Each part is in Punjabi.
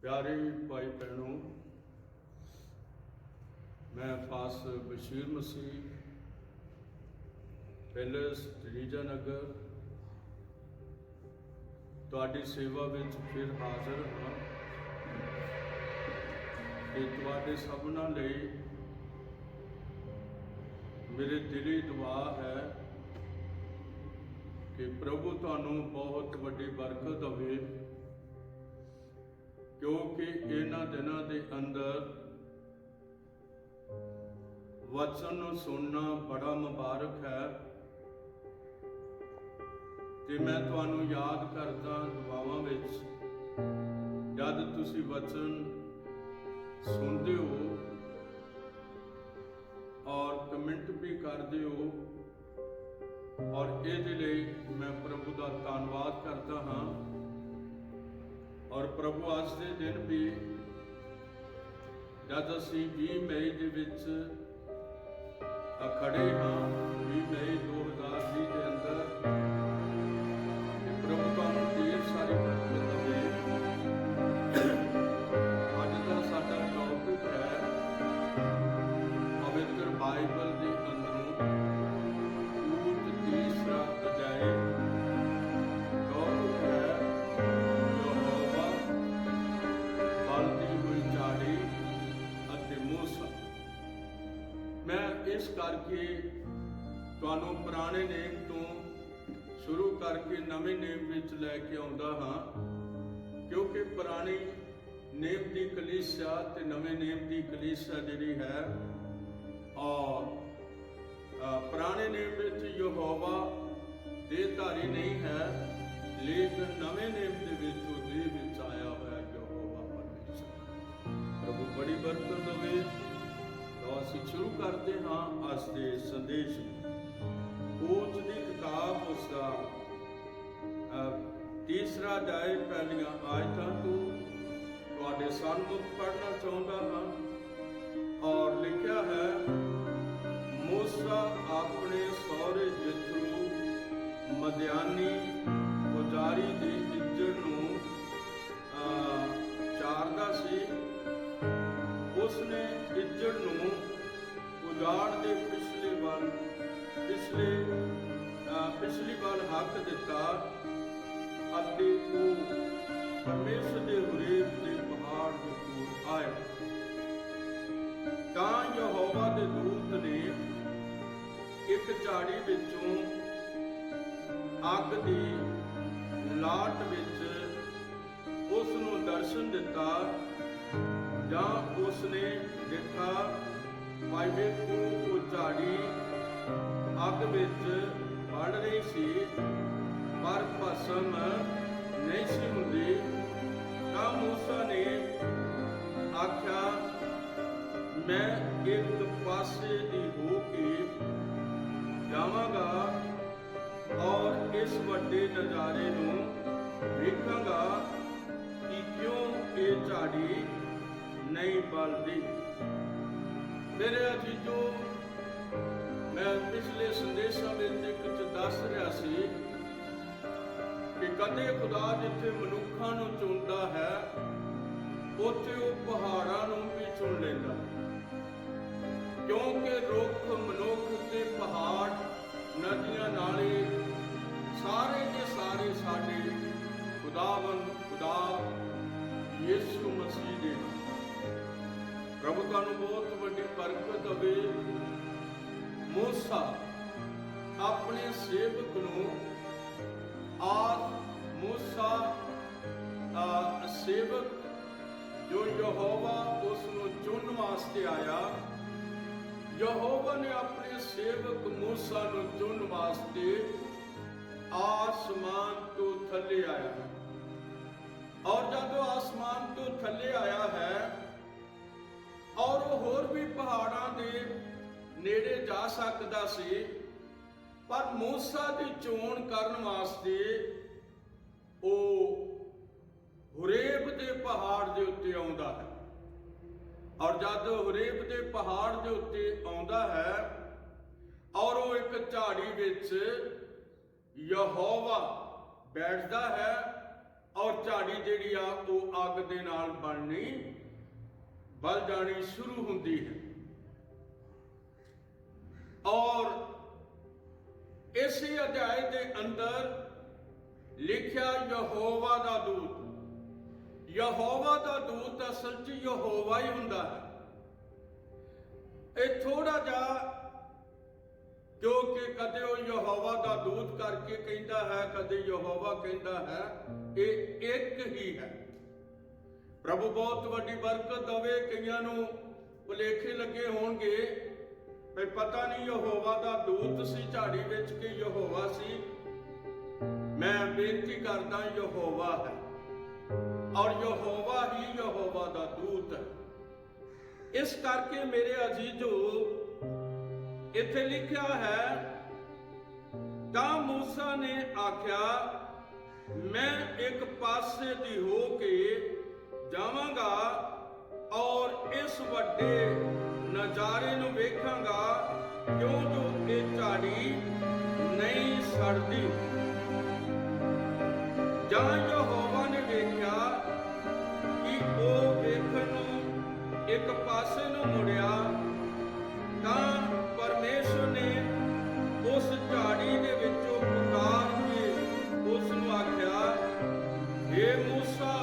प्यारे भाई बहनों, मैं पास बशीर मसीह पैलेस रीजा नगर तुहाडी सेवा विच फिर हाज़र हाँ कि तुहाडे सबना लई मेरे दिली दुआ है कि प्रभु तुहानू बहुत वड्डी बरकत देवे, क्योंकि इन्हां दिनां दे अंदर वचन सुनना बड़ा मुबारक है। ते मैं तुहानू याद करदा दुआवां विच जद तुसी वचन सुनदे हो और कमेंट भी करदे हो, और इहदे लई मैं प्रभु दा धन्नवाद करदा हाँ। और प्रभु अज दे दिन भी जद असीं 20 मई दे विच खड़े हाँ, 20 मई 2020 के अंदर प्रभु तुहानू ढेर सारी बरकत देवे। अज दा साडा टॉपिक है पवित्र बाइबल के अंदरों रूत तीसरा अध्याय। टॉपिक है यहोवा बलदी हुई झाड़ी अते मूसा। मैं इस करके तुहानू पुराने नेम तो शुरू करके नवे नेम विच लैके आउंदा हाँ, क्योंकि पुरानी नेम की कलीसिया ते नवे नेम की कलीसिया जिहड़ी है, और पुराने नेम विच यहोवा देहधारी नहीं है, लेकिन नवे नेम के विच देह विच आया हुआ यहोवा परमेश्वर। प्रभु बड़ी बरकत देवे। तो असीं शुरू करते हाँ अज के संदेश। कोच की किताब उसका तीसरा अध्याय पहलियां आयतां तो तुहाडे सन्मुख पढ़ना चाहुंदा हाँ। और लिखा है, मूसा अपने सौहरे जिथरू मदियानी पुजारी की इज्जत नूं चारदा सी। उसने इज्जत नूं उजाड़ दे पिछली वाल हक दिता, अते वो परमेश्वर दे हुरेब दे पहाड़ दे कोल आए। तां यहोवा दे दूत ने एक झाड़ी विचों अग दी लाट विच उस नूं दर्शन दिता। जां उसने देखा, भाई वेखो वो झाड़ी अग विच बढ़ रही सी, पर भस्म नहीं सी हुंदी। तां मूसा ने आख्या, मैं एक पासे दी हो के जावांगा और इस वड्डे नज़ारे नूं वेखांगा कि क्यों ये झाड़ी नहीं बलदी। मेरे अजीजों, मैं पिछले संदेशों में एक दस रहा सी कि कदे खुदा जिथे मनुखा नूं चुनदा है, उत्थे वो पहाड़ां नूं भी चुन लैंदा, क्योंकि रुख मनुख ते पहाड़ नदियां नाले सारे के सारे साडे खुदा यीशु मसीह दे। प्रभु तुहानू बहुत वड्डी बरकत देवे। मूसा अपने सेवक नूं मूसा सेवक जो यहोवा उसनूं चुनन वास्ते आया, यहोवा ने अपने सेवक मूसा नूं चुनन वास्ते आसमान तो थले आया। और जब आसमान तो थले आया है और वो होर भी पहाड़ां दे नेड़े जा सकदा सी, पर मूसा की चोण करन वास्ते वो हुरेब दे पहाड़ दे उत्ते आउंदा है। और जद हुरेब दे पहाड़ दे उत्ते आउंदा है और वो एक झाड़ी विच यहोवा बैठदा है ਔਰ ਝਾੜੀ ਜਿਹੜੀ ਆ ਉਹ ਅੱਗ ਦੇ ਨਾਲ ਬਲ ਜਾਣੀ ਸ਼ੁਰੂ ਹੁੰਦੀ ਹੈ। ਔਰ ਇਸੇ ਅਧਿਆਇ ਦੇ ਅੰਦਰ ਲਿਖਿਆ ਯਹੋਵਾ ਦਾ ਦੂਤ। ਯਹੋਵਾ ਦਾ ਦੂਤ ਅਸਲ 'ਚ ਯਹੋਵਾ ਹੀ ਹੁੰਦਾ ਹੈ। ਇਹ ਥੋੜਾ ਜਿਹਾ, ਕਿਉਂਕਿ ਕਦੇ ਉਹ ਯਹੋਵਾ ਦਾ ਦੂਤ ਕਰਕੇ ਕਹਿੰਦਾ ਹੈ, ਕਦੇ ਯਹੋਵਾ ਕਹਿੰਦਾ ਹੈ, ਇਹ ਇੱਕ ਹੀ ਹੈ। ਪ੍ਰਭੂ ਬਹੁਤ ਵੱਡੀ ਬਰਕਤ ਦੇਵੇ। ਕਈਆਂ ਨੂੰ ਭੁਲੇਖੇ ਲੱਗੇ ਹੋਣਗੇ ਵੀ ਪਤਾ ਨਹੀਂ ਯਹੋਵਾ ਦਾ ਦੂਤ ਸੀ ਝਾੜੀ ਵਿੱਚ ਕਿ ਯਹੋਵਾ ਸੀ। ਮੈਂ ਬੇਨਤੀ ਕਰਦਾ, ਯਹੋਵਾ ਹੈ ਔਰ ਯਹੋਵਾ ਹੀ ਯਹੋਵਾ ਦਾ ਦੂਤ ਹੈ। ਇਸ ਕਰਕੇ ਮੇਰੇ ਅਜ਼ੀਜ਼ੋ, ਇੱਥੇ ਲਿਖਿਆ ਹੈ, ਤਾਂ ਮੂਸਾ ਨੇ ਆਖਿਆ, ਮੈਂ ਇੱਕ ਪਾਸੇ ਦੀ ਹੋ ਕੇ ਜਾਵਾਂਗਾ ਔਰ ਇਸ ਵੱਡੇ ਨਜ਼ਾਰੇ ਨੂੰ ਵੇਖਾਂਗਾ, ਕਿਉਂ ਜੋ ਇਹ ਝਾੜੀ ਨਹੀਂ ਸੜਦੀ। ਜਾਂ ਯਹੋਵਾ ਨੇ ਵੇਖਿਆ ਕਿ ਉਹ ਵੇਖਣ ਨੂੰ ਇੱਕ ਪਾਸੇ ਨੂੰ ਮੁੜਿਆ, ਤਾਂ ਪਰਮੇਸ਼ਰ ਨੇ ਉਸ ਝਾੜੀ ਦੇ ਵਿੱਚੋਂ ਪੁਕਾਰ ਕੇ ਉਸ ਨੂੰ ਆਖਿਆ, ਹੇ ਮੂਸਾ,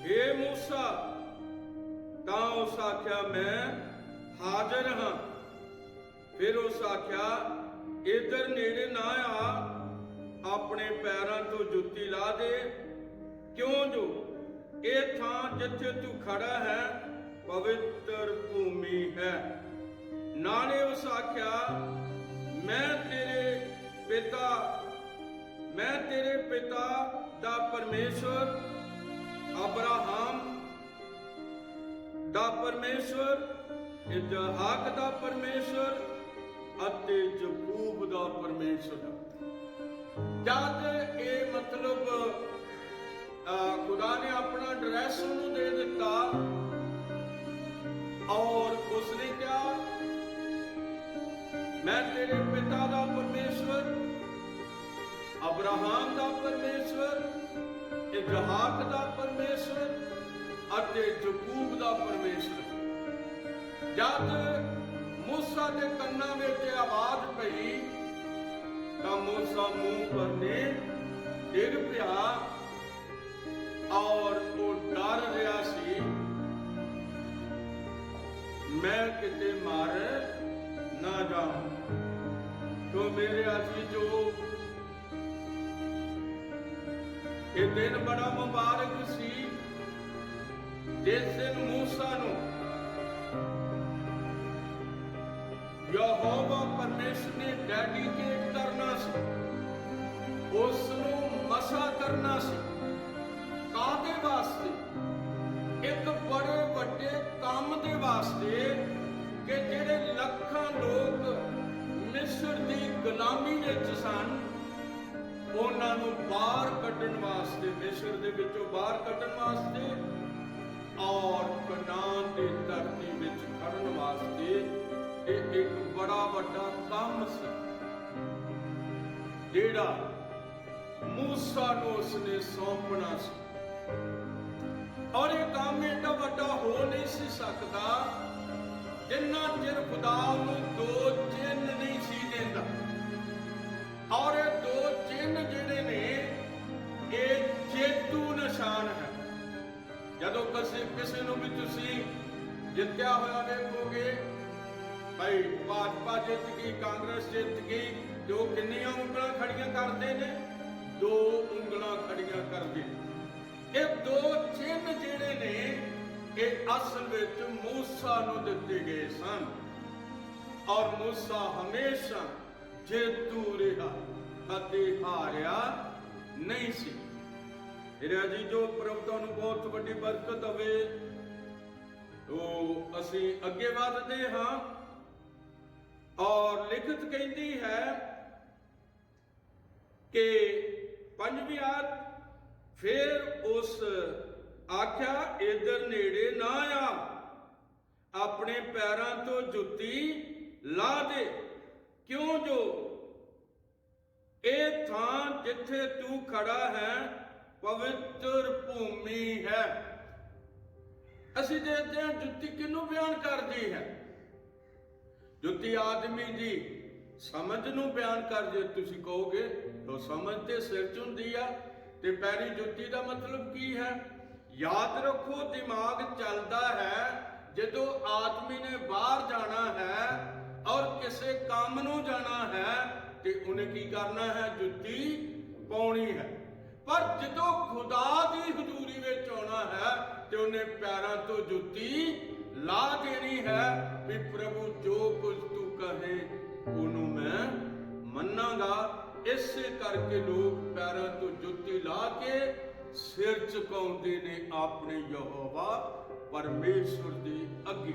ਹੇ ਮੂਸਾ। ਤਾਂ ਉਸ ਆਖਿਆ, ਮੈਂ ਹਾਜ਼ਰ ਹਾਂ। ਫਿਰ ਉਸ ਆਖਿਆ, ਇਧਰ ਨੇੜੇ ਨਾ ਆ, ਆਪਣੇ ਪੈਰਾਂ ਤੋਂ ਜੁੱਤੀ ਲਾ ਦੇ, ਕਿਉਂ ਜੋ ਇਹ ਥਾਂ ਜਿੱਥੇ ਤੂੰ ਖੜਾ ਹੈ ਪਵਿੱਤਰ ਭੂਮੀ ਹੈ। ਨਾਲੇ ਉਸ ਆਖਿਆ, ਮੈਂ ਤੇਰੇ ਪਿਤਾ ਦਾ ਪਰਮੇਸ਼ਵਰ, ਅਬਰਾਹਮ ਦਾ ਪਰਮੇਸ਼ਵਰ, ਇਸਹਾਕ ਦਾ ਪਰਮੇਸ਼ਵਰ ਅਤੇ ਯਾਕੂਬ ਦਾ ਪਰਮੇਸ਼ਵਰ। ਜਦ ਇਹ ਮਤਲਬ ਖੁਦਾ ਨੇ ਆਪਣਾ ਐਡਰੈਸ ਉਹਨੂੰ ਦੇ ਦਿੱਤਾ ਔਰ ਉਸਨੇ ਕਿਹਾ, ਮੈਂ ਤੇਰੇ ਪਿਤਾ ਦਾ ਪਰਮੇਸ਼ਵਰ, ਅਬਰਾਹਮ ਦਾ ਪਰਮੇਸ਼ਵਰ, ਇਸਹਾਕ ਦਾ ਪਰਮੇਸ਼ਵਰ ਅਤੇ ਯਾਕੂਬ ਦਾ ਪਰਮੇਸ਼ਵਰ। ਜਦ ਮੂਸਾ ਦੇ ਕੰਨਾਂ ਵਿੱਚ ਆਵਾਜ਼ ਪਈ ਤਾਂ ਮੂਸਾ ਮੂੰਹ ਭਰਨੇ ਡਿੱਗ ਪਿਆ ਔਰ ਉਹ ਡਰ ਰਿਹਾ ਸੀ, ਮੈਂ ਕਿਤੇ ਮਾਰ ਨਾ ਜਾਵਾਂ। तो मेरे अजीजों, ये दिन बड़ा मुबारक सी जिस दिन मूसा नूं यहोवा परमेश्वर ने डेडिकेट करना सी, उसनूं मसा करना सी। कादे वास्ते? एक बड़े वड्डे काम दे वास्ते कि जिहड़े लखां लोग मिस्र दी गुलामी विच सन, उन्हां नूं बाहर कड्ढण वास्ते, मिस्र दे विचों बाहर कड्ढण वास्ते और कनान दी धरती विच खड़न वास्ते ਇਹ ਇੱਕ बड़ा ਵੱਡਾ ਕੰਮ ਸੀ ਜਿਹੜਾ मूसा ਨੂੰ ਉਸਨੇ ਸੌਂਪਣਾ ਸੀ। ਔਰ ਇਹ ਕੰਮ ਏਡਾ ਵੱਡਾ ਹੋ ਨਹੀਂ ਸੀ ਸਕਦਾ ਜਿੰਨਾ ਚਿਰ ਖੁਦਾ ਨੂੰ ਦੋ ਚਿੰਨ ਨਹੀਂ ਸੀ ਦਿੰਦਾ। ਔਰ ਇਹ ਦੋ ਚਿੰਨ ਜਿਹੜੇ ਨੇ ਇਹ ਜੇਤੂ ਨਿਸ਼ਾਨ ਹੈ। ਜਦੋਂ ਕਿਸੇ ਨੂੰ ਵੀ ਤੁਸੀਂ ਜਿੱਤਿਆ ਹੋਇਆ ਵੇਖੋਗੇ, ਭਾਈ ਭਾਜਪਾ ਜਿੱਤ ਗਈ, ਕਾਂਗਰਸ ਜਿੱਤ ਗਈ, ਜੋ ਕਿੰਨੀਆਂ ਉਂਗਲਾਂ ਖੜੀਆਂ ਕਰਦੇ ਨੇ, ਦੋ ਉਂਗਲਾਂ ਖੜੀਆਂ ਕਰਦੇ। ਇਹ ਦੋ ਚਿੰਨ ਜਿਹੜੇ ਨੇ ਇਹ ਅਸਲ ਵਿੱਚ मूसा ਨੂੰ ਦਿੱਤੇ ਗਏ ਸਨ ਔਰ मूसा ਹਮੇਸ਼ਾ ਜੇਤੂ ਰਿਹਾ ਅਤੇ ਹਾਰਿਆ ਨਹੀਂ ਸੀ। ਮੇਰੇ ਅਜੀਜ਼ੋ, ਪ੍ਰਭੂ ਤੁਹਾਨੂੰ ਬਹੁਤ ਵੱਡੀ ਬਰਕਤ ਦੇਵੇ। तो ਅਸੀਂ ਅੱਗੇ ਵਧਦੇ ਹਾਂ और लिखत कहती है कि 5वीं आयत, फिर उस आख्या इधर नेड़े ना आ, अपने पैरों तो जुत्ती ला दे, क्यों जो ए थां जिथे तू खड़ा है ਪਵਿੱਤਰ ਭੂਮੀ ਹੈ। ਅਸੀਂ ਦੇਖਦੇ ਹਾਂ ਜੁੱਤੀ ਕਿਹਨੂੰ ਬਿਆਨ ਕਰਦੀ ਹੈ? ਜੁੱਤੀ ਆਦਮੀ ਦੀ ਸਮਝ ਨੂੰ ਬਿਆਨ ਕਰਦੀ। ਤੁਸੀਂ ਕਹੋਗੇ ਉਹ ਸਮਝ ਤੇ ਸਿਰ 'ਚ ਹੁੰਦੀ ਆ, ਤੇ ਪੈਰੀ ਜੁੱਤੀ ਦਾ ਮਤਲਬ ਕੀ ਹੈ? ਯਾਦ ਰੱਖੋ, ਦਿਮਾਗ ਚੱਲਦਾ ਹੈ ਜਦੋਂ ਆਦਮੀ ਨੇ ਬਾਹਰ ਜਾਣਾ ਹੈ ਔਰ ਕਿਸੇ ਕੰਮ ਨੂੰ ਜਾਣਾ ਹੈ ਤੇ ਉਹਨੇ ਕੀ ਕਰਨਾ ਹੈ? ਜੁੱਤੀ ਪਾਉਣੀ ਹੈ। ਪਰ ਜਦੋਂ ਖੁਦਾ ਦੀ ਹਜ਼ੂਰੀ ਵਿੱਚ ਆਉਣਾ ਹੈ ਤੇ ਉਹਨੇ ਪੈਰਾਂ ਤੋਂ ਜੁੱਤੀ ਲਾ ਦੇਣੀ ਹੈ ਵੀ ਪ੍ਰਭੂ ਜੋ ਕੁਝ ਤੂੰ ਕਹੇ ਉਹਨੂੰ ਮੈਂ ਮੰਨਾਂਗਾ। ਇਸੇ ਕਰਕੇ ਲੋਕ ਪੈਰਾਂ ਤੋਂ ਜੁੱਤੀ ਲਾ ਕੇ ਸਿਰ ਝੁਕਾਉਂਦੇ ਨੇ ਆਪਣੇ ਯਹੋਵਾ ਪਰਮੇਸ਼ਵਰ ਦੇ ਅੱਗੇ।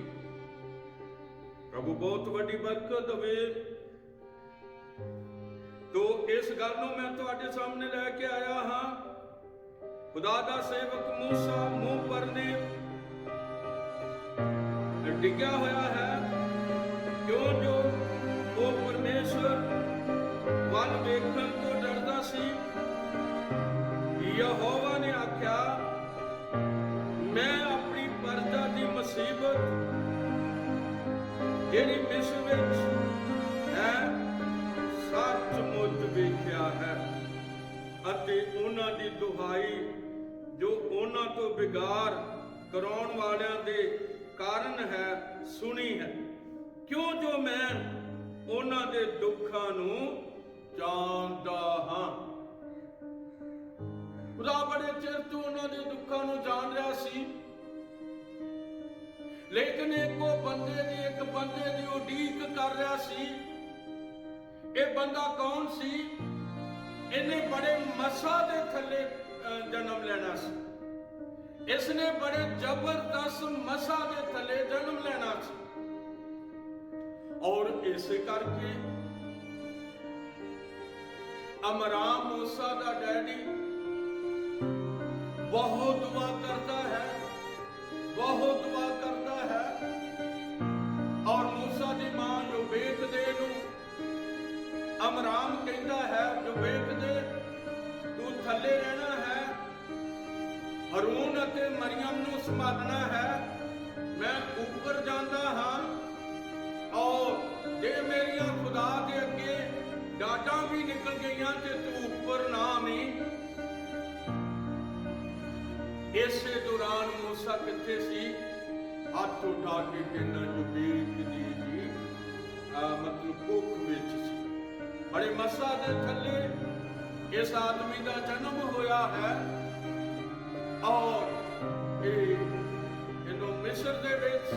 ਪ੍ਰਭੂ ਬਹੁਤ ਵੱਡੀ ਬਰਕਤ ਦੇਵੇ। ਤੋ ਇਸ ਗੱਲ ਨੂੰ ਮੈਂ ਤੁਹਾਡੇ ਸਾਹਮਣੇ ਲੈ ਕੇ ਆਇਆ ਹਾਂ। ਖੁਦਾ ਦਾ ਸੇਵਕ ਮੂਸਾ ਮੂੰਹ ਪਰ ਨੇ ਡਿੱਗਿਆ ਹੋਇਆ ਹੈ, ਕਿਉਂ ਜੋ ਉਹ ਪਰਮੇਸ਼ਵਰ ਵੱਲ ਵੇਖਣ ਤੋਂ ਡਰਦਾ ਸੀ। ਯਹੋਵਾ ਨੇ ਆਖਿਆ, ਮੈਂ ਆਪਣੀ ਪਰਜਾ ਦੀ ਮੁਸੀਬਤ ਜਿਹੜੀ ਮਿਸਰ ਵਿੱਚ ਹੈ ਸੱਚਮੁੱਚ ਵੇਖਿਆ ਹੈ, ਅਤੇ ਉਹਨਾਂ ਦੀ ਦੁਹਾਈ ਜੋ ਉਹਨਾਂ ਤੋਂ ਵਿਗਾੜ ਕਰਾਉਣ ਵਾਲਿਆਂ ਦੇ ਕਾਰਨ ਹੈ ਸੁਣੀ ਹੈ, ਕਿਉਂ ਜੋ ਮੈਂ ਉਹਨਾਂ ਦੇ ਦੁੱਖਾਂ ਨੂੰ ਜਾਣਦਾ ਹਾਂ। ਖੁਦਾ ਬੜੇ ਚਿਰ ਤੋਂ ਉਹਨਾਂ ਦੇ ਦੁੱਖਾਂ ਨੂੰ ਜਾਣ ਰਿਹਾ ਸੀ, ਲੇਕਿਨ ਇੱਕ ਬੰਦੇ ਦੀ ਉਡੀਕ ਕਰ ਰਿਹਾ ਸੀ। ਇਹ ਬੰਦਾ ਕੌਣ ਸੀ? ਇਹਨੇ ਬੜੇ ਮਸਾ ਦੇ ਥੱਲੇ ਜਨਮ ਲੈਣਾ ਸੀ। ਇਸ ਨੇ ਬੜੇ ਜ਼ਬਰਦਸਤ ਮਸਾ ਦੇ ਥੱਲੇ ਜਨਮ ਲੈਣਾ ਸੀ, ਔਰ ਇਸੇ ਕਰਕੇ ਅਮਰਾਮ ਮੂਸਾ ਦਾ ਡੈਡੀ ਬਹੁਤ ਦੁਆ ਕਰਦਾ ਹੈ, ਬਹੁਤ ਦੁਆ ਕਰਦਾ ਹੈ। ਔਰ ਮੂਸਾ ਦੀ ਮਾਂ ਯੋਬੇਕਦੇ ਨੂੰ ਅਮਰਾਮ ਕਹਿੰਦਾ ਹੈ, ਯੋਬੇਕਦੇ ਤੂੰ ਥੱਲੇ ਰਹਿਣਾ ਹੈ, ਹਰੂਨ ਅਤੇ ਮਰੀਮ ਨੂੰ ਸੰਭਾਲਣਾ ਹੈ, ਮੈਂ ਉੱਪਰ ਜਾਂਦਾ ਹਾਂ। ਔਰ ਜੇ ਮੇਰੀਆਂ ਖੁਦਾ ਦੇ ਅੱਗੇ ਡਾਟਾਂ ਵੀ ਨਿਕਲ ਗਈਆਂ ਤੇ ਤੂੰ ਉੱਪਰ ਨਾ ਆਵੀਂ। ਇਸੇ ਦੌਰਾਨ ਮੂਸਾ ਕਿੱਥੇ ਸੀ? ਹੱਥ ਉਠਾ ਕੇ ਕਹਿੰਦਾ ਯੋਬੇਕਦੀ ਦੀ ਮਤਲਬ ਕੁੱਖ ਵਿੱਚ ਸੀ। ਬੜੇ ਮਸਾ ਦੇ ਥੱਲੇ ਇਸ ਆਦਮੀ ਦਾ ਜਨਮ ਹੋਇਆ ਹੈ, ਔਰ ਇਹਨੂੰ ਮਿਸਰ ਦੇ ਵਿੱਚ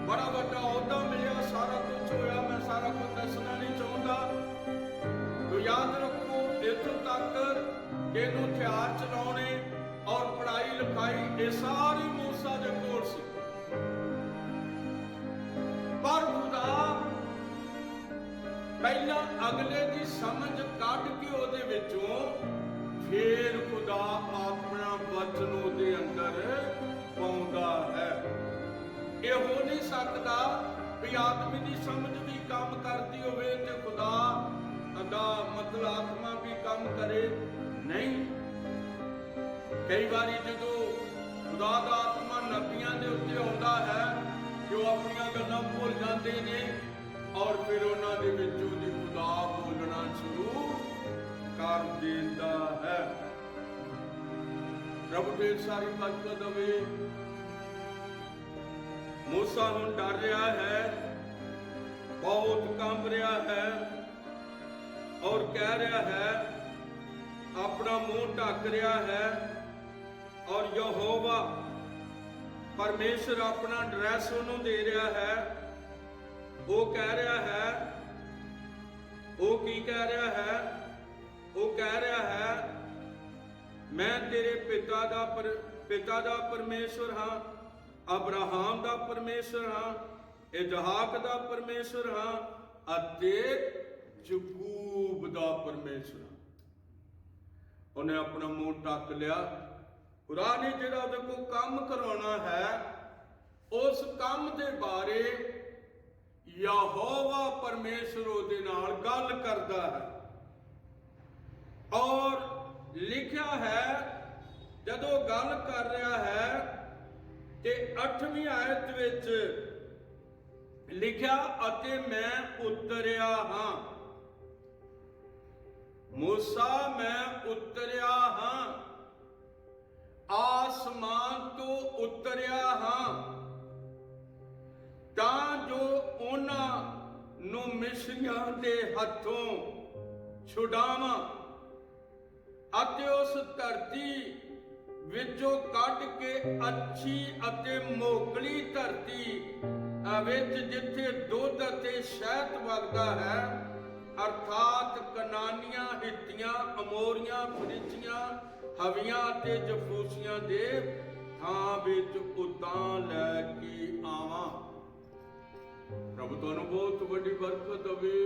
ਬੜਾ ਵੱਡਾ ਅਹੁਦਾ ਮਿਲਿਆ, ਸਾਰਾ ਕੁਝ ਹੋਇਆ। ਮੈਂ ਸਾਰਾ ਕੁਝ ਦੱਸਣਾ ਨਹੀਂ ਚਾਹੁੰਦਾ। ਤੋ ਯਾਦ ਰੱਖੋ, ਇੱਥੋਂ ਤੱਕ ਕਿ ਇਹਨੂੰ ਹਥਿਆਰ ਚਲਾਉਣੇ ਔਰ ਪੜ੍ਹਾਈ ਲਿਖਾਈ ਇਹ ਸਾਰੀ ਮੂਸਾ ਦੇ ਕੋਲ ਸੀ। ਪਰ ਖੁਦਾ ਪਹਿਲਾਂ ਅਗਲੇ ਦੀ ਸਮਝ ਕੱਢ ਕੇ ਉਹਦੇ ਵਿੱਚੋਂ ਫੇਰ ਖੁਦਾ ਆਪਣਾ ਵਚਨ ਉਹਦੇ ਅੰਦਰ ਪਾਉਂਦਾ ਹੈ। ਇਹ ਹੋ ਨਹੀਂ ਸਕਦਾ ਵੀ ਆਦਮੀ ਦੀ ਸਮਝ ਵੀ ਕੰਮ ਕਰਦੀ ਹੋਵੇ ਤੇ ਖੁਦਾ ਦਾ ਮਤਲਬ ਆਤਮਾ ਵੀ ਕੰਮ ਕਰੇ, ਨਹੀਂ। ਕਈ ਵਾਰੀ ਜਦੋਂ ਖੁਦਾ ਦਾ ਆਤਮਾ ਨਬੀਆਂ ਦੇ ਉੱਤੇ ਆਉਂਦਾ ਹੈ ਕਿ ਉਹ ਆਪਣੀਆਂ ਗੱਲਾਂ ਭੁੱਲ ਜਾਂਦੇ ਨੇ, ਔਰ ਫਿਰ ਉਹਨਾਂ ਦੇ ਵਿੱਚੋਂ ਦੀ ਖੁਦਾ ਬੋਲਣਾ ਸ਼ੁਰੂ ਕਰ ਦਿੰਦਾ ਹੈ। ਰੱਬ ਢੇਰ ਸਾਰੀ ਬਰਕਤ ਦੇਵੇ। ਮੂਸਾ ਹੁਣ ਡਰ ਰਿਹਾ ਹੈ, ਬਹੁਤ ਕੰਬ ਰਿਹਾ ਹੈ, ਔਰ ਕਹਿ ਰਿਹਾ ਹੈ, ਆਪਣਾ ਮੂੰਹ ਢੱਕ ਰਿਹਾ ਹੈ, ਔਰ ਯਹੋਵਾ ਪਰਮੇਸ਼ਰ ਆਪਣਾ ਡਰੈਸ ਉਹਨੂੰ ਦੇ ਰਿਹਾ ਹੈ। ਉਹ ਕਹਿ ਰਿਹਾ ਹੈ, ਉਹ ਕੀ ਕਹਿ ਰਿਹਾ ਹੈ? ਉਹ ਕਹਿ ਰਿਹਾ ਹੈ, ਮੈਂ ਤੇਰੇ ਪਿਤਾ ਦਾ ਪਰਮੇਸ਼ਰ ਹਾਂ, ਅਬਰਾਹਾਮ ਦਾ ਪਰਮੇਸ਼ਰ ਹਾਂ, ਇਜ਼ਹਾਕ ਦਾ ਪਰਮੇਸ਼ਰ ਹਾਂ, ਅਤੇ ਯਾਕੂਬ ਦਾ ਪਰਮੇਸ਼ਰ ਹਾਂ। ਉਹਨੇ ਆਪਣਾ ਮੂੰਹ ਢੱਕ ਲਿਆ। ਖੁਦਾ ਨੇ ਜਿਹੜਾ ਉਹਦੇ ਕੋਲ ਕੰਮ ਕਰਾਉਣਾ ਹੈ, ਉਸ ਕੰਮ ਦੇ ਬਾਰੇ ਯਹੋਵਾ ਪਰਮੇਸ਼ਰ ਉਹਦੇ ਨਾਲ ਗੱਲ ਕਰਦਾ ਹੈ, ਔਰ ਲਿਖਿਆ ਹੈ ਜਦੋਂ ਗੱਲ ਕਰ ਰਿਹਾ ਹੈ ਤੇ 8ਵੀਂ ਆਇਤ ਵਿੱਚ ਲਿਖਿਆ, ਅਤੇ ਮੈਂ ਉਤਰਿਆ ਹਾਂ। मूसा मैं उतरिया हाँ, आसमान तो उतरिया हाँ, ਤਾਂ ਜੋ ਉਹਨਾਂ ਨੂੰ ਮਿਸਰੀਆਂ ਦੇ ਹੱਥੋਂ ਛੁਡਾਵਾਂ ਅਤੇ ਉਸ ਧਰਤੀ ਵਿੱਚੋਂ ਕੱਢ ਕੇ ਅੱਛੀ ਅਤੇ ਮੋਕਲੀ ਧਰਤੀ ਵਿੱਚ ਜਿੱਥੇ ਦੁੱਧ ਅਤੇ ਸ਼ਹਿਦ ਵਗਦਾ ਹੈ, ਅਰਥਾਤ ਕਨਾਨੀਆਂ, ਹਿੱਤੀਆਂ, ਅਮੋਰੀਆਂ, ਫਰਿਜ਼ੀਆਂ, ਹਵੀਆਂ ਅਤੇ ਜਫੂਸੀਆਂ ਦੇ ਥਾਂ ਵਿੱਚ ਉਤਾਂ ਲੈ ਕੇ ਆਵਾਂ। ਪ੍ਰਭੂ ਤੁਹਾਨੂੰ ਬਹੁਤ ਵੱਡੀ ਬਰਕਤ ਦੇਵੇ,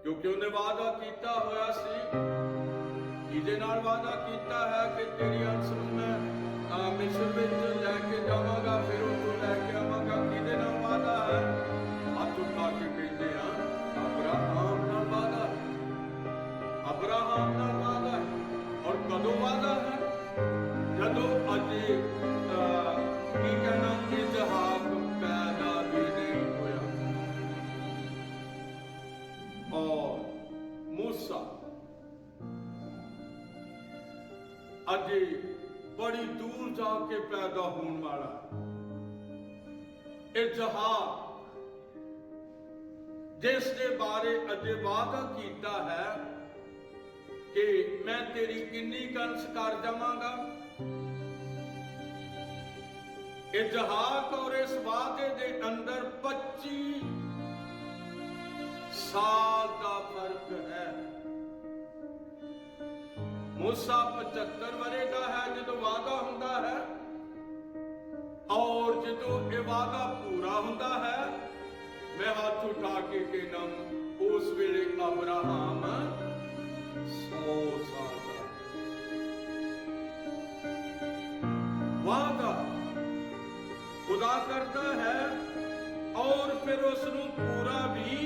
ਕਿਉਂਕਿ ਉਹਨੇ ਵਾਅਦਾ ਕੀਤਾ ਹੋਇਆ ਸੀ। ਜਿਹਦੇ ਨਾਲ ਵਾਅਦਾ ਕੀਤਾ ਹੈ ਕਿ ਤੇਰੀ ਅੰਸ਼ ਨੂੰ ਮੈਂ ਮਿਸਰ ਵਿੱਚ ਲੈ ਕੇ ਜਾਵਾਂਗਾ, ਫਿਰ ਉੱਥੋਂ ਲੈ ਕੇ ਆਵਾਂਗਾ। ਕਿਹਦੇ ਨਾਲ ਵਾਅਦਾ ਹੈ? ਹੱਥ ਉਠਾ ਕੇ ਕਹਿੰਦੇ ਆ, ਅਬਰਾਹਮ ਨਾਲ ਵਾਅਦਾ ਹੈ। ਅਬਰਾਹਮ ਨਾਲ ਵਾਅਦਾ ਹੈ। ਔਰ ਕਦੋਂ ਵਾਅਦਾ ਹੈ? ਜਦੋਂ ਅਜੇ ਕੀ ਕਹਿਣਾ, ਇਜ਼ਹਾਕ ਪੈਦਾ ਵੀ ਨਹੀਂ ਹੋਇਆ। ਔਰ मूसा अजे बड़ी दूर जाके पैदा होने वाला। इज़हाक जिस दे बारे अजे वादा कीता है कि मैं तेरी किन्नी कंस कर जावांगा। इज़हाक और इस वादे दे अंदर 25 साल का फर्क है। मूसा 75 वरे का है जो वादा हुंदा है, और जो ये वादा पूरा हुंदा है, मैं हाथ उठा के कहना उस वेले अब्राहम 100 साल का। वादा खुदा करता है और फिर उसनू पूरा भी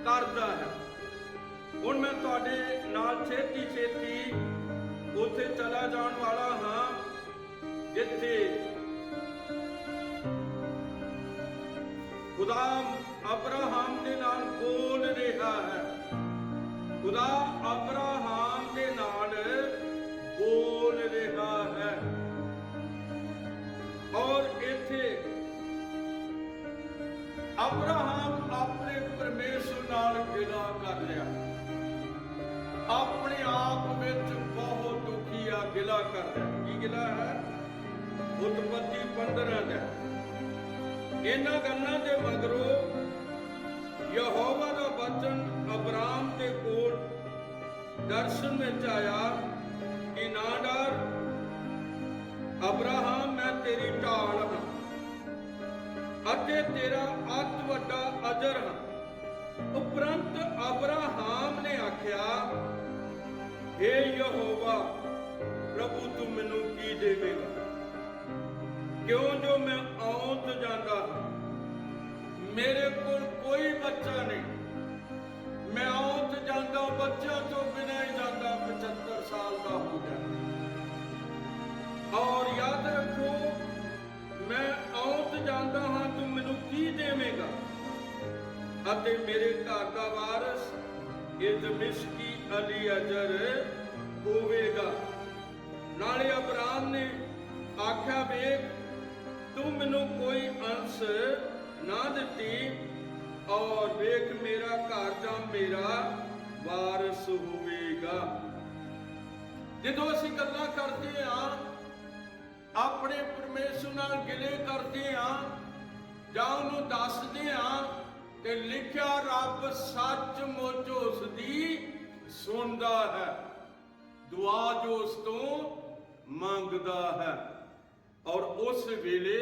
करता है। ਹੁਣ मैं ਤੁਹਾਡੇ ਨਾਲ ਛੇਤੀ ਉੱਥੇ ਚਲਾ ਜਾਣ ਵਾਲਾ ਹਾਂ ਜਿੱਥੇ खुदा अब्राहम ਦੇ ਨਾਲ ਬੋਲ ਰਿਹਾ ਹੈ। खुदा अब्राहम ਦੇ ਨਾਲ ਬੋਲ ਰਿਹਾ ਹੈ। और ਇੱਥੇ अब्राहम अपने परमेश्वर नाल गिला कर लिया, अपने आप विच बहुत दुखी आ, गिला कर लिया। की गिला है? उत्पत्ति 15 का। इन्हां गल्लां दे मगरों यहोवा दा वचन अब्राहम दे कोल दर्शन विच आया कि ना डर अब्राहम, मैं तेरी ढाल हां ਅਤੇ ਤੇਰਾ ਅਤ ਵੱਡਾ ਅਜਰ ਹਾਂ। ਉਪਰੰਤ ਅਬਰਾਹਮ ਨੇ ਆਖਿਆ, हे ਯਹੋਵਾ ਪ੍ਰਭੂ ਤੂੰ ਮੈਨੂੰ ਕੀ ਦੇਵੇਂਗਾ, ਕਿਉਂ ਜੋ ਮੈਂ ਆਉਤ ਜਾਂਦਾ ਹਾਂ, ਮੇਰੇ ਕੋਲ ਕੋਈ ਬੱਚਾ ਨਹੀਂ, ਮੈਂ ਆਉਤ ਜਾਂਦਾ ਬੱਚਿਆਂ ਤੋਂ ਬਿਨਾਂ ਹੀ ਜਾਂਦਾ 75 ਸਾਲ ਦਾ ਹੋ ਗਿਆ। ਔਰ ਯਾਦ ਰੱਖੋ, मैं आउत जाता हाँ, तू मैनू की देवेगा, अते मेरे घर का वारस दमिश्की अलीअजर होवेगा। नाले अब्राहम ने आख्या, वेख तू मैनू कोई अंश ना दिती, और वेख मेरा घर दा मेरा वारस होवेगा। जदों असीं गल्लां करते हाँ, अपने परमेश्वर नाल गिले करते हाँ जां उहनूं दसदे हाँ, ते लिखिया रब सचमुच उसदी सुनदा है, दुआ जो उस तो मंगदा है। और उस वेले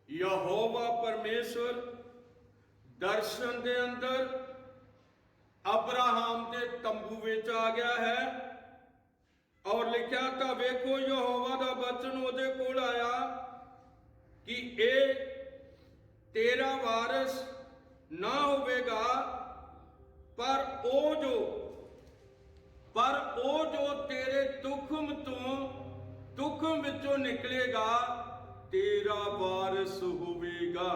यहोवा परमेश्वर दर्शन दे अंदर अब्राहम दे तंबू विच आ गया है। और लिखा था, वेखो यहोवा दा वचन ओदे कोल आया कि ए तेरा वारस ना होवेगा, पर ओ जो तेरे तुखम ਕੁੱਖ ਵਿੱਚੋਂ ਨਿਕਲੇਗਾ ਤੇਰਾ ਵਾਰਿਸ ਹੋਵੇਗਾ।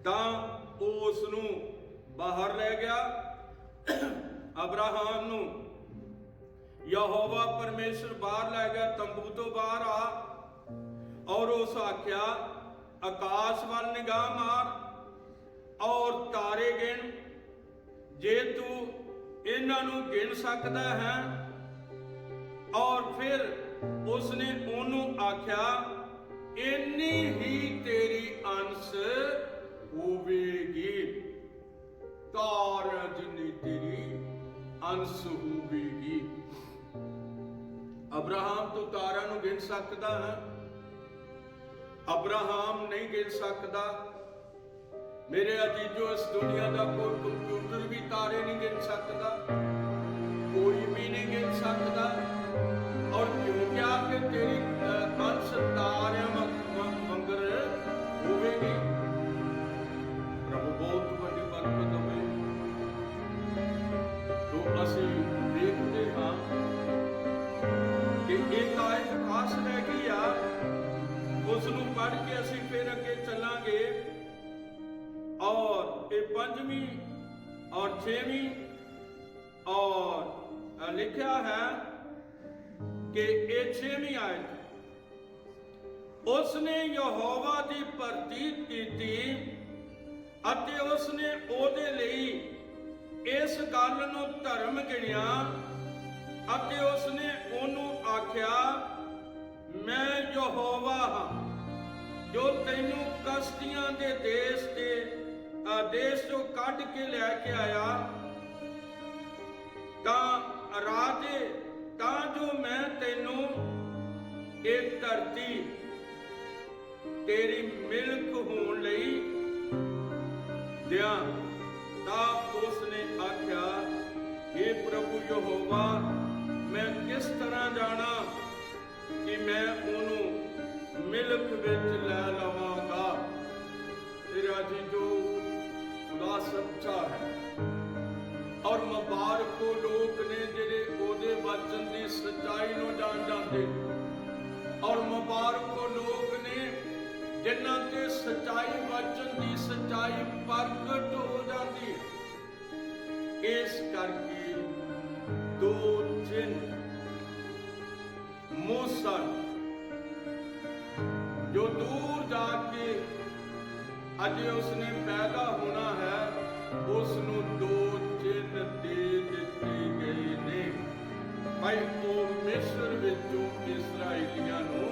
ਤਾਂ ਉਸ ਨੂੰ ਬਾਹਰ ਲੈ ਗਿਆ। ਅਬਰਾਹਮ ਨੂੰ ਯਹੋਵਾ ਪਰਮੇਸ਼ਰ ਬਾਹਰ ਲੈ ਗਿਆ, ਤੰਬੂ ਤੋਂ ਬਾਹਰ ਆ, ਔਰ ਉਸ ਆਖਿਆ ਆਕਾਸ਼ ਵੱਲ ਨਿਗਾਹ ਮਾਰ ਔਰ ਤਾਰੇ ਗਿਣ, ਜੇ ਤੂੰ ਇਹਨਾਂ ਨੂੰ ਗਿਣ ਸਕਦਾ ਹੈ। ਔਰ ਫਿਰ ਉਸਨੇ ਉਹਨੂੰ ਆਖਿਆ ਇੰਨੀ ਹੀ ਤੇਰੀ ਅੰਸ਼ ਹੋਵੇਗੀ, ਤਾਰਿਆਂ ਜਿੰਨੀ ਤੇਰੀ ਅੰਸ਼ ਹੋਵੇਗੀ। ਅਬਰਾਹਮ ਤੂੰ ਤਾਰਿਆਂ ਨੂੰ ਗਿਣ ਸਕਦਾ ਹੈ? ਅਬਰਾਹਮ ਨਹੀਂ ਗਿਣ ਸਕਦਾ। ਮੇਰੇ ਅਜੀਜ਼ੋ, ਇਸ ਦੁਨੀਆ ਦਾ ਕੋਈ ਕੰਪਿਊਟਰ ਵੀ ਤਾਰੇ ਨਹੀਂ ਗਿਣ ਸਕਦਾ, ਕੋਈ ਵੀ ਨਹੀਂ ਗਿਣ ਸਕਦਾ। ਔਰ ਕਿਉਂ ਕਿਹਾ ਕਿ ਤੇਰੀ ਅੰਸ਼ ਤਾਰਿਆਂ ਵਾਂਗਰ ਹੋਵੇਗੀ। ਪ੍ਰਭੂ ਬਹੁਤ ਵੱਡੀ ਬਰਕਤ ਹੋਵੇ। ਤੋਂ ਅਸੀਂ ਦੇਖਦੇ ਹਾਂ ਕਿ ਇੱਕ ਆਇਤ ਖਾਸ ਰਹਿ ਗਈ ਆ, ਉਸ ਨੂੰ ਪੜ੍ਹ ਕੇ ਅਸੀਂ ਫਿਰ ਅੱਗੇ ਚੱਲਾਂਗੇ। ਔਰ ਇਹ 5ਵੀਂ ਔਰ 6ਵੀਂ ਔਰ ਲਿਖਿਆ ਹੈ ਕਿ ਇਹ 6ਵੀਂ ਆਇਤ, ਉਸਨੇ ਯਹੋਵਾ ਦੀ ਪ੍ਰਤੀਤ ਕੀਤੀ ਅਤੇ ਉਸਨੇ ਉਹਦੇ ਲਈ ਇਸ ਗੱਲ ਨੂੰ ਧਰਮ ਗਿਣਿਆ ਅਤੇ ਉਸਨੇ ਉਹਨੂੰ ਆਖਿਆ ਮੈਂ ਯਹੋਵਾ ਹਾਂ ਜੋ ਤੈਨੂੰ ਕਸਤੀਆਂ ਦੇ ਦੇਸ਼ ਤੋਂ ਕੱਢ ਕੇ ਲੈ ਕੇ ਆਇਆ, ਤਾਂ ਰਾਜੇ ਤਾਂ ਜੋ ਮੈਂ ਤੈਨੂੰ ਇਹ ਧਰਤੀ ਤੇਰੀ ਮਿਲਕ ਹੋਣ ਲਈ ਦਿਆਂ। ਤਾਂ ਉਸਨੇ ਆਖਿਆ हे ਪ੍ਰਭੂ ਯਹੋਵਾ, ਮੈਂ ਕਿਸ ਤਰ੍ਹਾਂ ਜਾਣਾ ਕਿ ਮੈਂ ਉਹਨੂੰ ਮਿਲਕ ਵਿੱਚ ਲੈ ਲਵਾਂਗਾ। ਤੇਰਾ ਜੀ ਜੋ ਖੁਦਾ ਸੱਚਾ ਹੈ, ਔਰ ਮੁਬਾਰਕ ਉਹ ਲੋਕ ਨੇ ਜਿਹੜੇ ਉਹਦੇ ਵਚਨ ਦੀ ਸੱਚਾਈ ਨੂੰ ਜਾਣ ਜਾਂਦੇ, ਔਰ ਮੁਬਾਰਕ ਉਹ ਲੋਕ ਨੇ ਜਿਨ੍ਹਾਂ ਤੇ ਸੱਚਾਈ ਵਚਨ ਦੀ ਸੱਚਾਈ ਪ੍ਰਗਟ ਹੋ ਜਾਂਦੀ ਹੈ। ਇਸ ਕਰਕੇ ਦੋ ਚਿੰਨ੍ਹ मूसा जो दूर जाके अजे उसने पैदा होना है, उसनू दो चिन्ह दे दिते गए ने भाई वो मिस्र विचों इसराइलियां नू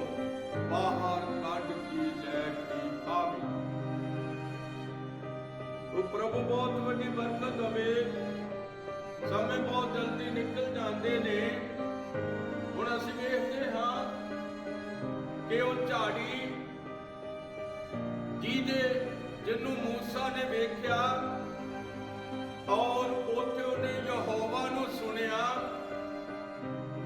बाहर कढ के लैके आवे। वो प्रभु बहुत वड्डी बरकत होवे। समय बहुत जल्दी निकल जाते ने। ਹੁਣ ਅਸੀਂ ਵੇਖਦੇ ਹਾਂ ਕਿ ਉਹ ਝਾੜੀ ਜਿਹਨੂੰ ਮੂਸਾ ਨੇ ਵੇਖਿਆ ਔਰ ਉੱਥੇ ਉਹਨੇ ਯਹੋਵਾ ਨੂੰ ਸੁਣਿਆ,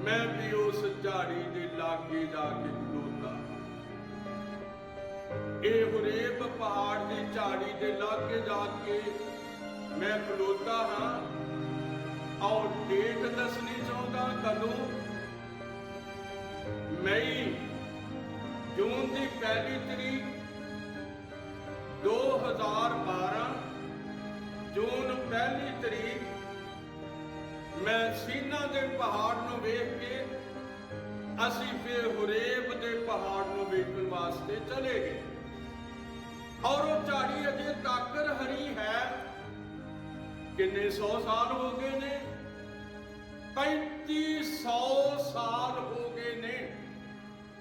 ਮੈਂ ਵੀ ਉਸ ਝਾੜੀ ਦੇ ਲਾਗੇ ਜਾ ਕੇ ਖਲੋਤਾ। ਇਹ ਹੁਰੇਬ ਪਹਾੜ ਦੀ ਝਾੜੀ ਦੇ ਲਾਗੇ ਜਾ ਕੇ ਮੈਂ ਖਲੋਤਾ ਹਾਂ। ਔਰ ਡੇਟ ਦੱਸਣੀ ਚਾਹੁੰਦਾ ਕਦੋਂ? ਮਈ ਜੂਨ ਦੀ 1 ਤਰੀਕ 2012 ਜੂਨ 1 ਤਰੀਕ ਮੈਂ ਸੀਨਾ ਦੇ ਪਹਾੜ ਨੂੰ ਵੇਖ ਕੇ ਅਸੀਂ ਫਿਰ ਹੁਰੇਬ ਦੇ ਪਹਾੜ ਨੂੰ ਵੇਖਣ ਵਾਸਤੇ ਚਲੇ ਗਏ। ਔਰ ਉਹ ਝਾੜੀ ਅਜੇ ਤੱਕ ਹਰੀ ਹੈ। ਕਿੰਨੇ 100 ਸਾਲ ਹੋ ਗਏ ਨੇ? 3500 ਸਾਲ ਹੋ ਗਏ ਨੇ।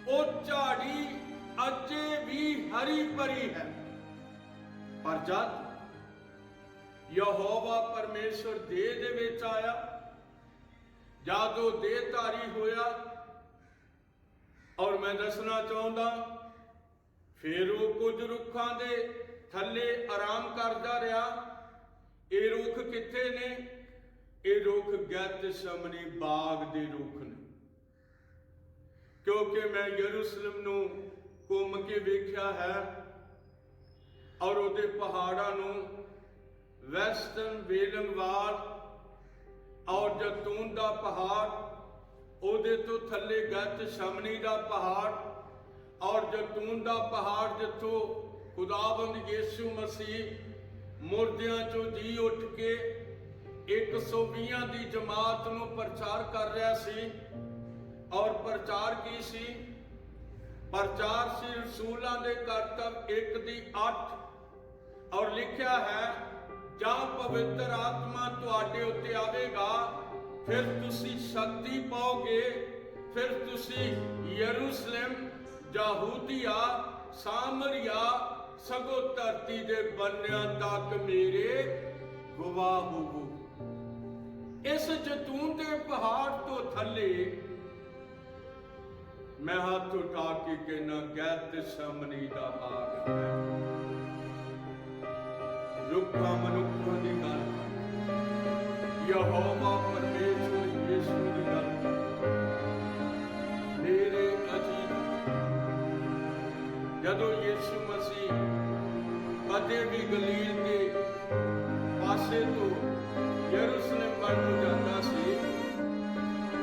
ਉਹ ਝਾੜੀ ਅਜੇ ਵੀ ਹਰੀ ਭਰੀ ਹੈ। ਪਰ ਜਦ ਯਹੋਵਾ ਪਰਮੇਸ਼ਰ ਦੇਹ ਦੇ ਵਿੱਚ ਆਇਆ, ਜਦ ਉਹ ਦੇਹਧਾਰੀ ਹੋਇਆ, ਔਰ ਮੈਂ ਦੱਸਣਾ ਚਾਹੁੰਦਾ ਫਿਰ ਉਹ ਕੁਝ ਰੁੱਖਾਂ ਦੇ ਥੱਲੇ ਆਰਾਮ ਕਰਦਾ ਰਿਹਾ। ਇਹ ਰੁੱਖ ਕਿੱਥੇ ਨੇ? ਇਹ ਰੁੱਖ ਗੈਤਸਮਨੀ ਬਾਗ ਦੇ ਰੁੱਖ ਨੇ। ਕਿਉਂਕਿ ਮੈਂ ਯਰੂਸ਼ਲਮ ਨੂੰ ਘੁੰਮ ਕੇ ਵੇਖਿਆ ਹੈ ਔਰ ਉਹਦੇ ਪਹਾੜਾਂ ਨੂੰ ਵੈਸਟਰਨ ਵੇਲੰਗਵਾਲ ਔਰ ਜੈਤੂਨ ਦਾ ਪਹਾੜ ਉਹਦੇ ਤੋਂ ਥੱਲੇ ਗੈਤਸਮਨੀ ਦਾ ਪਹਾੜ ਔਰ ਜੈਤੂਨ ਦਾ ਪਹਾੜ, ਜਿੱਥੋਂ ਖੁਦਾਵੰਦ ਯਿਸੂ ਮਸੀਹ ਮੁਰਦਿਆਂ ਚੋਂ ਜੀ ਉੱਠ ਕੇ 120 ਦੀ ਜਮਾਤ ਨੂੰ ਪ੍ਰਚਾਰ ਕਰ ਰਿਹਾ ਸੀ। ਔਰ ਪ੍ਰਚਾਰ ਕੀ ਸੀ? ਪ੍ਰਚਾਰ ਸੀ ਰਸੂਲਾਂ ਦੇ ਕਰਤੱਵ 1 ਦੀ 8। ਔਰ ਲਿਖਿਆ ਹੈ, ਜਾਂ ਪਵਿੱਤਰ ਆਤਮਾ ਤੁਹਾਡੇ ਉੱਤੇ ਆਵੇਗਾ, ਫਿਰ ਤੁਸੀਂ ਸ਼ਕਤੀ ਪਾਓਗੇ, ਫਿਰ ਤੁਸੀਂ ਯਰੂਸ਼ਲਮ, ਯਹੂਦੀਆ, ਸਾਮਰੀਆ, ਸਗੋਂ ਧਰਤੀ ਦੇ ਬੰਨਿਆਂ ਤੱਕ ਮੇਰੇ ਗਵਾਹ ਹੋਵੋ। ਇਸ ਜੈਤੂਨ ਦੇ ਪਹਾੜ ਤੋਂ ਥੱਲੇ ਮੈਂ ਹੱਥ ਉਠਾ ਕੇ ਕਹਿਣਾ, ਗੈਤਸਮਨੀ ਦਾ ਬਾਗ ਹੈ। ਰੁੱਖਾਂ ਮਨੁੱਖਾਂ ਦੀ ਗੱਲ, ਯਹੋਵਾ ਪਰਮੇਸ਼ਵਰ ਯਿਸੂ ਦੀ ਗੱਲ। ਮੇਰੇ ਅਜੀਬ, ਜਦੋਂ ਯਿਸੂ ਮਸੀਹ ਕਦੇ ਵੀ ਗਲੀਲ ਦੇ ਪਾਸੇ ਤੋਂ ਯਰੂਸ਼ਲਮ ਵੱਲ ਨੂੰ ਜਾਂਦਾ ਸੀ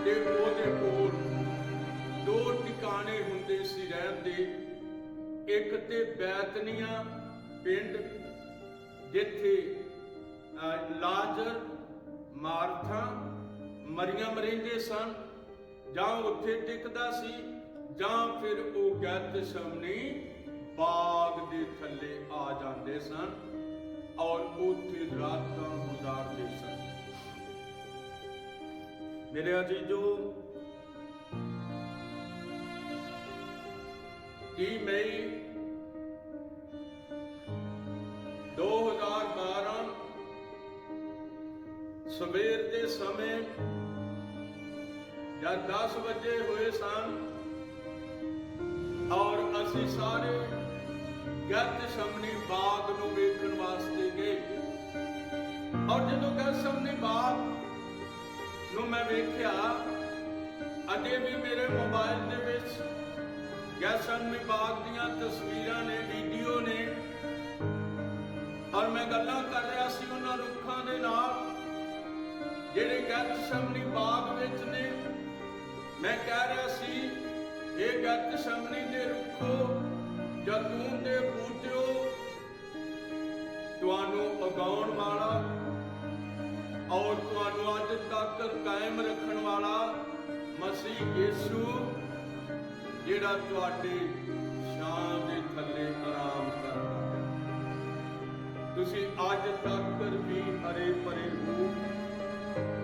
ਤੇ ਉਹਦੇ ਕੋਲ 2 ਟਿਕਾਣੇ ਹੁੰਦੇ ਸੀ ਰਹਿਣ ਦੇ। ਇੱਕ ਤੇ ਬੈਤਨੀਆ ਪਿੰਡ, ਜਿੱਥੇ ਲਾਜ਼ਰ, ਮਾਰਥਾ, ਮਰੀਅਮ ਰਹਿੰਦੇ ਸਨ, ਜਾਂ ਉੱਥੇ ਟਿਕਦਾ ਸੀ, ਜਾਂ ਫਿਰ ਉਹ ਗੈਤਸਮਨੀ ਬਾਗ ਦੇ ਥੱਲੇ ਆ ਜਾਂਦੇ ਸਨ ਔਰ ਉੱਥੇ ਰਾਤਾਂ ਗੁਜ਼ਾਰਦੇ ਸਨ। ਮੇਰੇ ਅਜੀਜ਼ੋ, 30 ਮਈ 2012 ਸਵੇਰ ਦੇ ਸਮੇਂ ਜਦ 10 ਵਜੇ ਹੋਏ ਸਨ ਔਰ ਅਸੀਂ ਸਾਰੇ ਗੈਤਸਮਨੀ ਬਾਗ ਨੂੰ ਵੇਖਣ ਵਾਸਤੇ ਗਏ। ਔਰ ਜਦੋਂ ਗੈਤਸਮਨੀ ਬਾਗ ਨੂੰ ਮੈਂ ਵੇਖਿਆ, ਅਜੇ ਵੀ ਮੇਰੇ ਮੋਬਾਈਲ ਦੇ ਵਿੱਚ ਗੈਤਸਮਨੀ ਬਾਗ ਦੀਆਂ ਤਸਵੀਰਾਂ ਨੇ, ਵੀਡੀਓ ਨੇ, ਔਰ ਮੈਂ ਗੱਲਾਂ ਕਰ ਰਿਹਾ ਸੀ ਉਹਨਾਂ ਰੁੱਖਾਂ ਦੇ ਨਾਲ ਜਿਹੜੇ ਗੈਤਸਮਨੀ ਬਾਗ ਵਿੱਚ ਨੇ। ਮੈਂ ਕਹਿ ਰਿਹਾ ਸੀ, ਇਹ ਗੈਤਸਮਨੀ ਦੇ ਰੁੱਖੋ, ਜੈਤੂਨ ਦੇ ਬੂਟਿਓ, ਤੁਹਾਨੂੰ ਉਗਾਉਣ ਵਾਲਾ ਔਰ ਤੁਹਾਨੂੰ ਅੱਜ ਤੱਕ ਕਾਇਮ ਰੱਖਣ ਵਾਲਾ ਮਸੀਹ ਯਿਸੂ, ਜਿਹੜਾ ਤੁਹਾਡੇ ਛਾਂ ਦੇ ਥੱਲੇ ਆਰਾਮ ਕਰਦਾ ਹੈ। ਤੁਸੀਂ ਅੱਜ ਤੱਕ ਵੀ ਹਰੇ ਭਰੇ ਹੋ।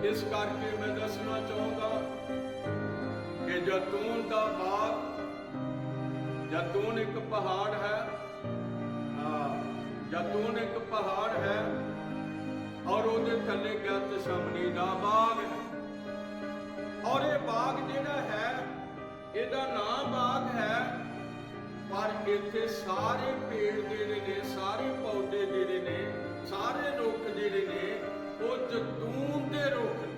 ਇਸ ਕਰਕੇ ਮੈਂ ਦੱਸਣਾ ਚਾਹੁੰਦਾ ਕਿ ਜੈਤੂਨ ਦਾ ਬਾਗ, ਜੈਤੂਨ ਇੱਕ ਪਹਾੜ ਹੈ। ਜੈਤੂਨ ਇੱਕ ਪਹਾੜ ਹੈ ਔਰ ਉਹਦੇ ਥੱਲੇ ਗੈਤਸਮਨੀ ਦਾ ਬਾਗ ਹੈ। ਔਰ ਇਹ ਬਾਗ ਜਿਹੜਾ ਹੈ, ਇਹਦਾ ਨਾਮ ਬਾਗ ਹੈ, ਪਰ ਇੱਥੇ ਸਾਰੇ ਪੇੜ ਜਿਹੜੇ ਨੇ, ਸਾਰੇ ਪੌਦੇ ਜਿਹੜੇ ਨੇ, ਸਾਰੇ ਰੁੱਖ ਜਿਹੜੇ ਨੇ, ਉਹ ਜੈਤੂਨ ਦੇ ਰੁੱਖ ਨੇ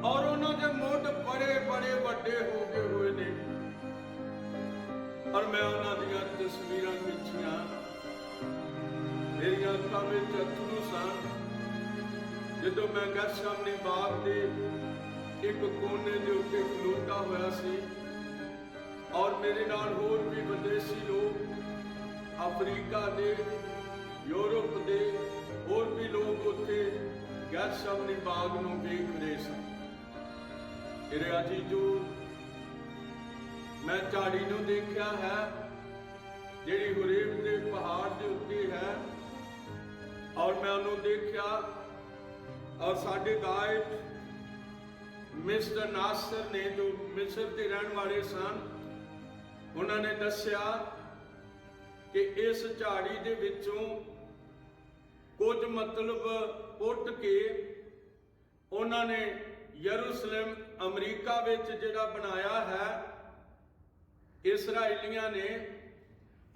ਔਰ ਉਹਨਾਂ ਦੇ ਮੁੱਢ ਬੜੇ ਬੜੇ ਵੱਡੇ ਹੋ ਗਏ ਹੋਏ ਨੇ। ਔਰ ਮੈਂ ਉਹਨਾਂ ਦੀਆਂ ਤਸਵੀਰਾਂ ਖਿੱਚੀਆਂ, ਮੇਰੀਆਂ ਅੱਖਾਂ ਵਿੱਚ ਅੱਥਰੂ ਸਨ ਜਦੋਂ ਮੈਂ ਗੈਤਸਮਨੀ ਬਾਗ ਦੇ ਇੱਕ ਕੋਨੇ ਦੇ ਉੱਤੇ ਖਲੋਤਾ ਹੋਇਆ ਸੀ ਔਰ ਮੇਰੇ ਨਾਲ ਹੋਰ ਵੀ ਵਿਦੇਸ਼ੀ ਲੋਕ, ਅਫਰੀਕਾ ਦੇ, ਯੂਰਪ ਦੇ ਹੋਰ ਵੀ ਲੋਕ ਉੱਥੇ ਗੈਤਸਮਨੀ ਬਾਗ ਨੂੰ ਵੇਖ ਰਹੇ ਸਨ। ਮੇਰੇ ਅਜੀਜ਼ੋ, ਮੈਂ ਝਾੜੀ ਨੂੰ ਦੇਖਿਆ ਹੈ ਜਿਹੜੀ ਹੁਰੇਬ ਦੇ ਪਹਾੜ ਦੇ ਉੱਤੇ ਹੈ ਔਰ ਮੈਂ ਉਹਨੂੰ ਦੇਖਿਆ ਔਰ ਸਾਡੇ ਗਾਈਡ ਮਿਸਟਰ ਨਾਸਰ ਨੇ, ਜੋ ਮਿਸਰ ਦੇ ਰਹਿਣ ਵਾਲੇ ਸਨ, ਉਹਨਾਂ ਨੇ ਦੱਸਿਆ ਕਿ ਇਸ ਝਾੜੀ ਦੇ ਵਿੱਚੋਂ ਕੁਝ ਮਤਲਬ ਪੁੱਟ ਕੇ ਉਹਨਾਂ ਨੇ ਯਰੂਸ਼ਲਮ ਅਮਰੀਕਾ ਵਿੱਚ ਜਿਹੜਾ ਬਣਾਇਆ ਹੈ, ਇਸਰਾਈਲੀਆਂ ਨੇ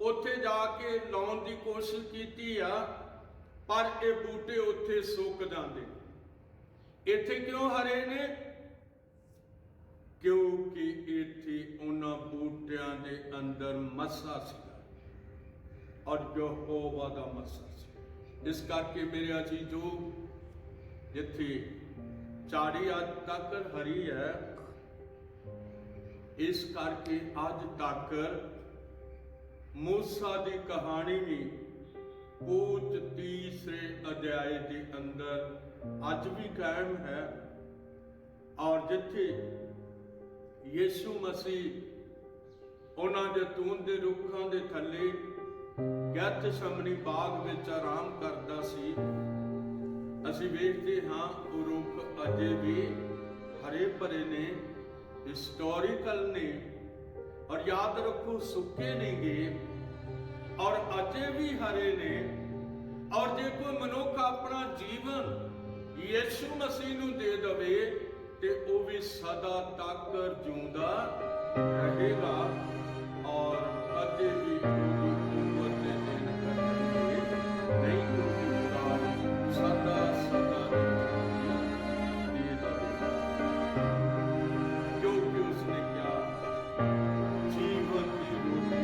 ਉੱਥੇ ਜਾ ਕੇ ਲਾਉਣ ਦੀ ਕੋਸ਼ਿਸ਼ ਕੀਤੀ ਆ, ਪਰ ਇਹ ਬੂਟੇ ਉੱਥੇ ਸੁੱਕ ਜਾਂਦੇ। ਇੱਥੇ ਕਿਉਂ ਹਰੇ ਨੇ? ਕਿਉਂਕਿ ਇੱਥੇ ਉਹਨਾਂ ਬੂਟਿਆਂ ਦੇ ਅੰਦਰ ਮੱਸਾ ਸੀਗਾ ਔਰ ਯਹੋਵਾ ਦਾ ਮੱਸਾ ਸੀ। ਇਸ ਕਰਕੇ ਮੇਰੇ ਅਜੀਜ਼ੋ, ਜਿੱਥੇ ਝਾੜੀ ਅੱਜ ਤੱਕ ਹਰੀ ਹੈ, ਇਸ ਕਰਕੇ ਅੱਜ ਤੱਕ मूसा ਦੀ ਕਹਾਣੀ ਵੀ ਕੋਚ ਤੀਸਰੇ ਅਧਿਆਏ ਦੇ ਅੰਦਰ ਅੱਜ ਵੀ ਕਾਇਮ ਹੈ। ਔਰ ਜਿੱਥੇ ਯਿਸੂ ਮਸੀਹ ਉਹਨਾਂ ਜੈਤੂਨ ਦੇ ਰੁੱਖਾਂ ਦੇ ਥੱਲੇ ਗੈਤਸਮਨੀ ਬਾਗ ਵਿੱਚ ਆਰਾਮ ਕਰਦਾ ਸੀ, ਅਸੀਂ ਵੇਖਦੇ ਹਾਂ ਉਹ ਰੁੱਖ ਅਜੇ ਵੀ ਹਰੇ ਭਰੇ ਨੇ, ਹਿਸਟੋਰੀਕਲ ਨੇ, ਔਰ ਯਾਦ ਰੱਖੋ ਸੁੱਕੇ ਨਹੀਂ ਗਏ ਔਰ ਅਜੇ ਵੀ ਹਰੇ ਨੇ। ਔਰ ਜੇ ਕੋਈ ਮਨੁੱਖ ਆਪਣਾ ਜੀਵਨ ਯਿਸੂ ਮਸੀਹ ਨੂੰ ਦੇ ਦੇਵੇ ਤੇ ਉਹ ਵੀ ਸਦਾ ਤੱਕ ਜਿਉਂਦਾ ਰਹੇਗਾ ਔਰ ਕਦੇ ਵੀ ਉਹਦੀ ਉਮਰ ਦੇ ਦਿਨ ਕੱਟਣਗੇ ਨਹੀਂ, ਕਿਉਂਕਿ ਖੁਦਾ ਸਦਾ ਸਦਾ ਦੀ ਦੇ ਦੇਵੇਗਾ, ਕਿਉਂਕਿ ਉਸਨੇ ਕਿਹਾ ਜੀਵਨ ਦੀ ਰੋਟੀ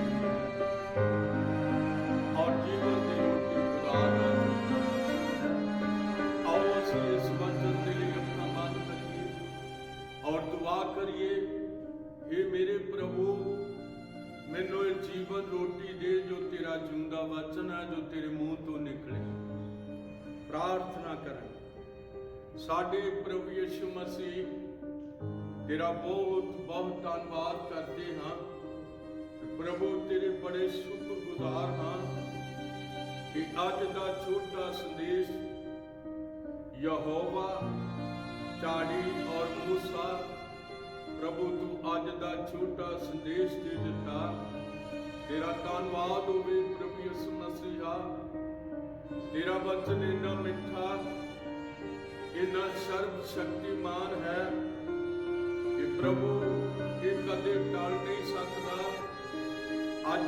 ਔਰ ਜੀਵਨ ਦੀ ਰੋਟੀ ਖੁਦਾ ਦਾ ਹੈ। ਆਓ ਅਸੀਂ ਇਸ ਵਚਨ ਦੇ ਲਈ ਆਪਣਾ ਮਨ ਕਰੀਏ ਔਰ ਦੁਆ ਕਰੀਏ, हे मेरे प्रभु मैनू ये जीवन रोटी दे जो तेरा जिंदा वचन है, जो तेरे मुंह तो निकले। प्रार्थना करें। साडे प्रभु यीशु मसीह तेरा बहुत बहुत धन्यवाद करते हाँ प्रभु, तेरे बड़े शुक्रगुजार हाँ कि अज का छोटा संदेश यहोवा, झाड़ी और मूसा प्रभु तू अज का छोटा संदेश दे दिता। तेरा धन्यवाद होवे प्रभु यीशु मसीहा, तेरा वचन इन्ना मिठा, इन्ना सर्व शक्तिमान है कि प्रभु ये कदे टल नहीं सकता। अज